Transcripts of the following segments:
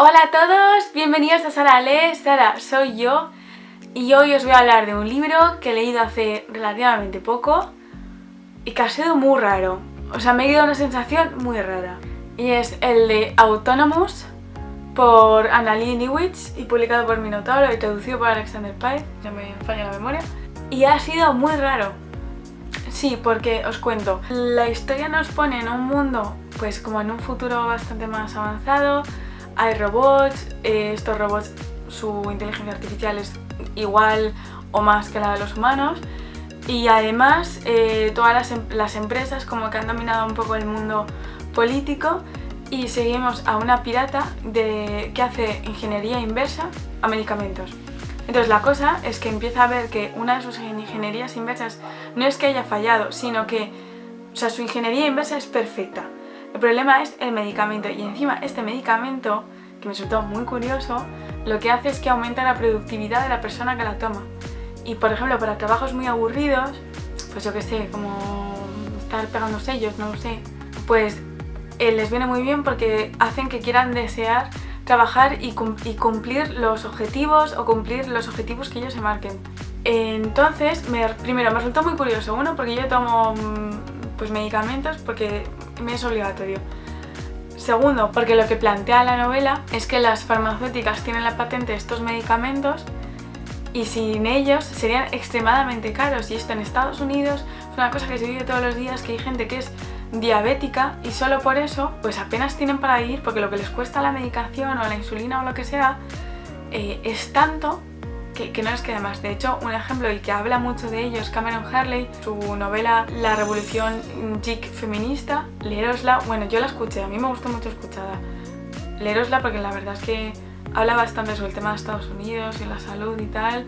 Hola a todos, bienvenidos a Sara Lee. Sara soy yo y hoy os voy a hablar de un libro que he leído hace relativamente poco y que ha sido muy raro. O sea, me ha dado una sensación muy rara. Y es el de Autonomous por Annalee Newitz y publicado por Minotauro y traducido por Alexander Pye, ya me falla la memoria. Y ha sido muy raro. Sí, porque os cuento, la historia nos pone en un mundo, pues como en un futuro bastante más avanzado. Hay robots, estos robots, su inteligencia artificial es igual o más que la de los humanos. Y además todas las empresas como que han dominado un poco el mundo político. Y seguimos a una pirata que hace ingeniería inversa a medicamentos. Entonces la cosa es que empieza a ver que una de sus ingenierías inversas no es que haya fallado, sino que su ingeniería inversa es perfecta. El problema es el medicamento, y encima este medicamento, que me resultó muy curioso, lo que hace es que aumenta la productividad de la persona que la toma. Y por ejemplo, para trabajos muy aburridos, pues yo que sé, como estar pegando sellos, no lo sé, pues les viene muy bien porque hacen que quieran desear trabajar y cumplir los objetivos o cumplir los objetivos que ellos se marquen. Entonces, primero me resultó muy curioso, uno, porque yo tomo pues medicamentos porque me es obligatorio. Segundo, porque lo que plantea la novela es que las farmacéuticas tienen la patente de estos medicamentos y sin ellos serían extremadamente caros, y esto en Estados Unidos es una cosa que se vive todos los días, que hay gente que es diabética y solo por eso pues apenas tienen para ir, porque lo que les cuesta la medicación o la insulina o lo que sea es tanto que no les queda más. De hecho, un ejemplo y que habla mucho de ello es Cameron Harley, su novela La revolución geek feminista. Leerosla, bueno, yo la escuché, a mí me gustó mucho escucharla. Leerosla porque la verdad es que habla bastante sobre el tema de Estados Unidos y la salud y tal.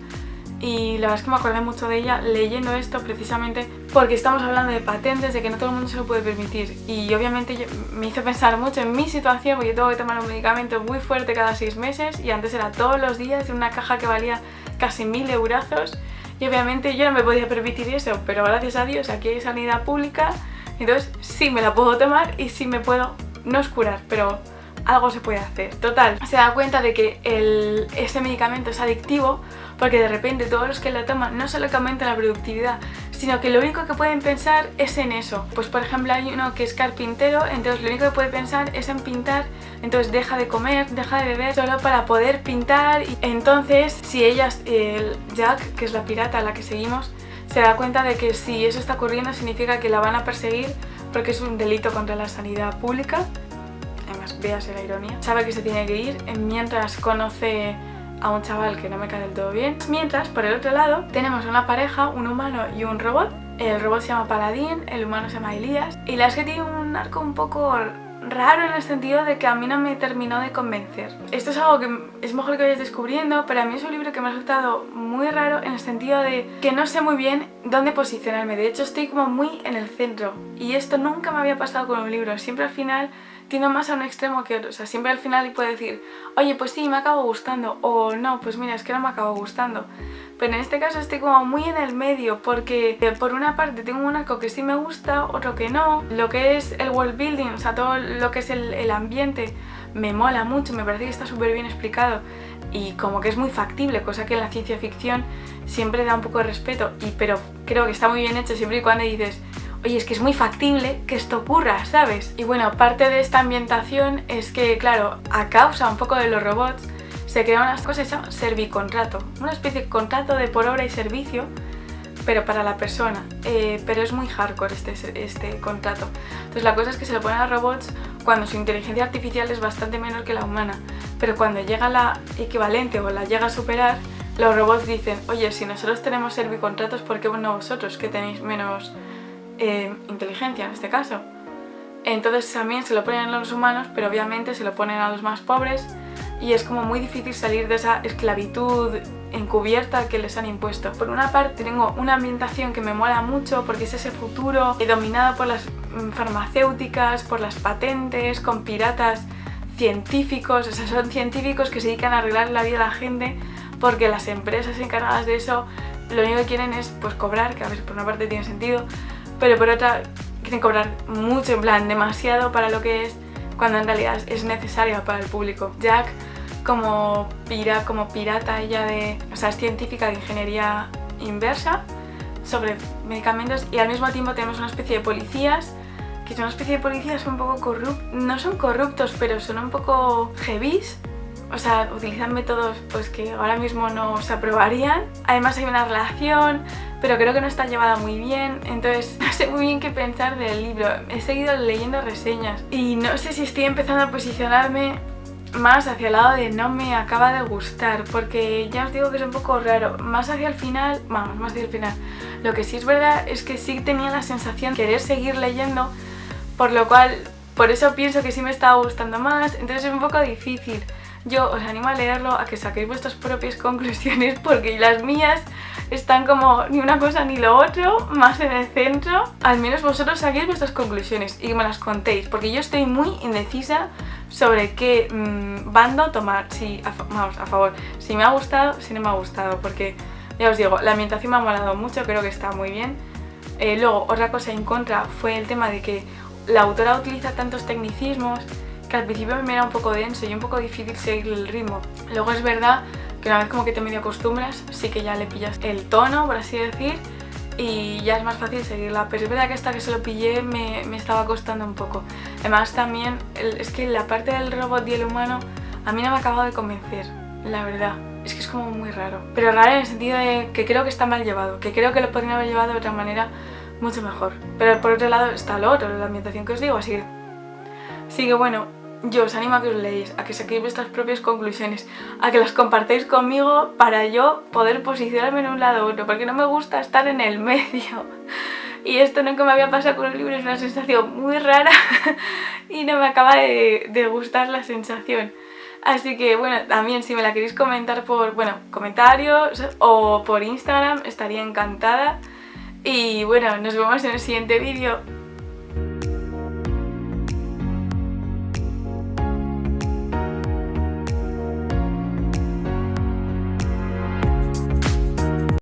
Y la verdad es que me acordé mucho de ella leyendo esto, precisamente porque estamos hablando de patentes, de que no todo el mundo se lo puede permitir. Y obviamente me hizo pensar mucho en mi situación, porque yo tengo que tomar un medicamento muy fuerte cada 6 meses y antes era todos los días en una caja que valía casi 1000 eurazos. Y obviamente yo no me podía permitir eso, pero gracias a Dios aquí hay sanidad pública, entonces sí me la puedo tomar y sí me puedo, no es curar, pero algo se puede hacer. Total, se da cuenta de que ese medicamento es adictivo porque de repente todos los que lo toman no solo que aumenta la productividad, sino que lo único que pueden pensar es en eso. Pues por ejemplo hay uno que es carpintero, entonces lo único que puede pensar es en pintar, entonces deja de comer, deja de beber solo para poder pintar. Y entonces si ella, Jack, que es la pirata a la que seguimos, se da cuenta de que si eso está ocurriendo significa que la van a perseguir porque es un delito contra la sanidad pública. Además, véase la ironía. Sabe que se tiene que ir mientras conoce a un chaval que no me cae del todo bien. Mientras, por el otro lado, tenemos una pareja, un humano y un robot. El robot se llama Paladín, el humano se llama Elías. Y la verdad es que tiene un arco un poco raro en el sentido de que a mí no me terminó de convencer. Esto es algo que es mejor que vayas descubriendo, pero a mí es un libro que me ha resultado muy raro en el sentido de que no sé muy bien dónde posicionarme. De hecho, estoy como muy en el centro. Y esto nunca me había pasado con un libro. Siempre al final tiendo más a un extremo que otro. O sea, siempre al final puedo decir, oye, pues sí, me acabo gustando, o no, pues mira, es que no me acabo gustando. Pero en este caso estoy como muy en el medio, porque por una parte tengo un arco que sí me gusta, otro que no. Lo que es el world building, o sea, todo lo que es el ambiente, me mola mucho, me parece que está súper bien explicado y como que es muy factible, cosa que en la ciencia ficción siempre da un poco de respeto, pero creo que está muy bien hecho siempre y cuando dices, oye, es que es muy factible que esto ocurra, ¿sabes? Y bueno, parte de esta ambientación es que, claro, a causa un poco de los robots, se crea unas cosas que se llaman servicontrato, una especie de contrato de por obra y servicio, pero para la persona. Pero es muy hardcore este contrato. Entonces la cosa es que se lo ponen a robots cuando su inteligencia artificial es bastante menor que la humana, pero cuando llega la equivalente o la llega a superar, los robots dicen, oye, si nosotros tenemos servicontratos, ¿por qué no vosotros, que tenéis menos inteligencia en este caso? Entonces también se lo ponen a los humanos, pero obviamente se lo ponen a los más pobres y es como muy difícil salir de esa esclavitud encubierta que les han impuesto. Por una parte tengo una ambientación que me mola mucho porque es ese futuro dominado por las farmacéuticas, por las patentes, con piratas científicos. O sea, son científicos que se dedican a arreglar la vida de la gente porque las empresas encargadas de eso lo único que quieren es pues cobrar, que a veces por una parte tiene sentido, pero por otra quieren cobrar mucho, en plan demasiado para lo que es, cuando en realidad es necesaria para el público. Jack, como pirata ella o sea, es científica de ingeniería inversa sobre medicamentos, y al mismo tiempo tenemos una especie de policías, que son una especie de policías un poco corruptos, no son corruptos, pero son un poco heavies. O sea, utilizan métodos pues que ahora mismo no se aprobarían. Además hay una relación, pero creo que no está llevada muy bien. Entonces no sé muy bien qué pensar del libro. He seguido leyendo reseñas y no sé si estoy empezando a posicionarme más hacia el lado de no me acaba de gustar, porque ya os digo que es un poco raro. Más hacia el final, vamos, más hacia el final. Lo que sí es verdad es que sí tenía la sensación de querer seguir leyendo, por lo cual, por eso pienso que sí me estaba gustando más. Entonces es un poco difícil. Yo os animo a leerlo, a que saquéis vuestras propias conclusiones, porque las mías están como ni una cosa ni lo otro, más en el centro. Al menos vosotros saquéis vuestras conclusiones y me las contéis, porque yo estoy muy indecisa sobre qué bando tomar. Si, vamos, a favor, si me ha gustado, si no me ha gustado, porque ya os digo, la ambientación me ha molado mucho, creo que está muy bien. Luego, otra cosa en contra fue el tema de que la autora utiliza tantos tecnicismos que al principio me era un poco denso y un poco difícil seguir el ritmo. Luego es verdad que una vez como que te medio acostumbras, sí que ya le pillas el tono, por así decir, y ya es más fácil seguirla. Pero es verdad que hasta que se lo pillé me estaba costando un poco. Además también, es que la parte del robot y el humano a mí no me ha acabado de convencer, la verdad. Es que es como muy raro. Pero raro en el sentido de que creo que está mal llevado, que creo que lo podrían haber llevado de otra manera mucho mejor. Pero por otro lado está lo otro, la ambientación que os digo, así que bueno, yo os animo a que os leáis, a que saquéis vuestras propias conclusiones, a que las compartáis conmigo para yo poder posicionarme en un lado u otro, porque no me gusta estar en el medio. Y esto nunca me había pasado con un libro, es una sensación muy rara y no me acaba de gustar la sensación. Así que bueno, también si me la queréis comentar por comentarios o por Instagram, estaría encantada. Y bueno, nos vemos en el siguiente vídeo.